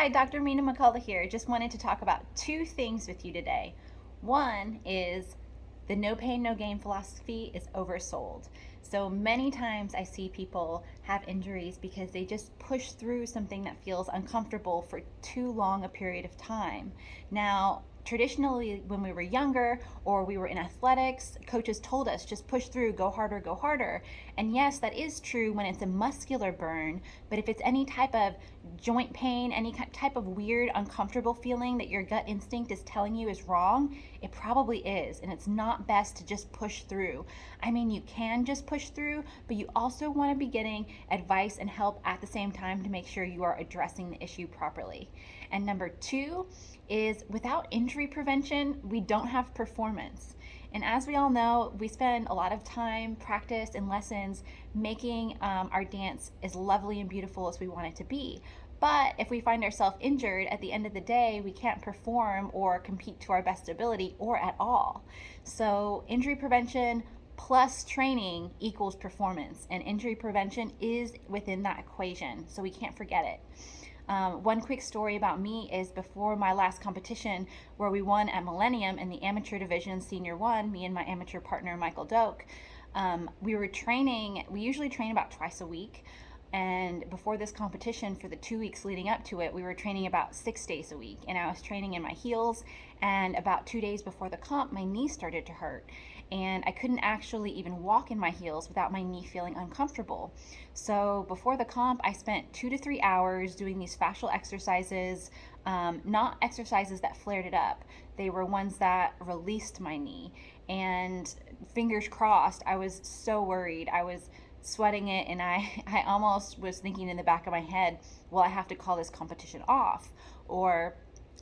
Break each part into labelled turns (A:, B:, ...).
A: Hi, Dr. Mina McCullough here. Just wanted to talk about two things with you today. One is the no pain, no gain philosophy is oversold. So many times I see people have injuries because they just push through something that feels uncomfortable for too long a period of time. Now, traditionally, when we were younger or we were in athletics, coaches told us just push through, go harder, go harder. And yes, that is true when it's a muscular burn, but if it's any type of joint pain, any type of weird, uncomfortable feeling that your gut instinct is telling you is wrong, it probably is. And it's not best to just push through. I mean, you can just push through, but you also want to be getting advice and help at the same time to make sure you are addressing the issue properly. And number two is without injury prevention, we don't have performance. And as we all know, we spend a lot of time, practice, and lessons making our dance as lovely and beautiful as we want it to be. But if we find ourselves injured, at the end of the day, we can't perform or compete to our best ability or at all. So, injury prevention plus training equals performance, and injury prevention is within that equation. So, we can't forget it. One quick story about me is before my last competition, where we won at Millennium in the amateur division, senior one, me and my amateur partner, Michael Doak. We were training, we usually train about twice a week. And before this competition, for the 2 weeks leading up to it, we were training about 6 days a week. And I was training in my heels. And about 2 days before the comp, my knee started to hurt. And I couldn't actually even walk in my heels without my knee feeling uncomfortable. So before the comp, I spent 2 to 3 hours doing these fascial exercises, not exercises that flared it up. They were ones that released my knee. And fingers crossed, I was so worried. I was sweating it, and I almost was thinking in the back of my head, well, I have to call this competition off, or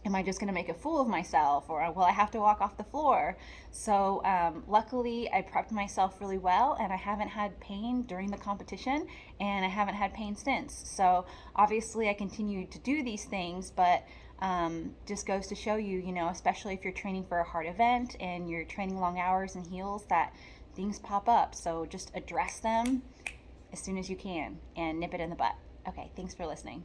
A: am I just going to make a fool of myself, or will I have to walk off the floor? So luckily I prepped myself really well, and I haven't had pain during the competition, and I haven't had pain since. So obviously I continued to do these things, but just goes to show you, especially if you're training for a hard event and you're training long hours in heels, that things pop up. So just address them as soon as you can and nip it in the butt. Okay, thanks for listening.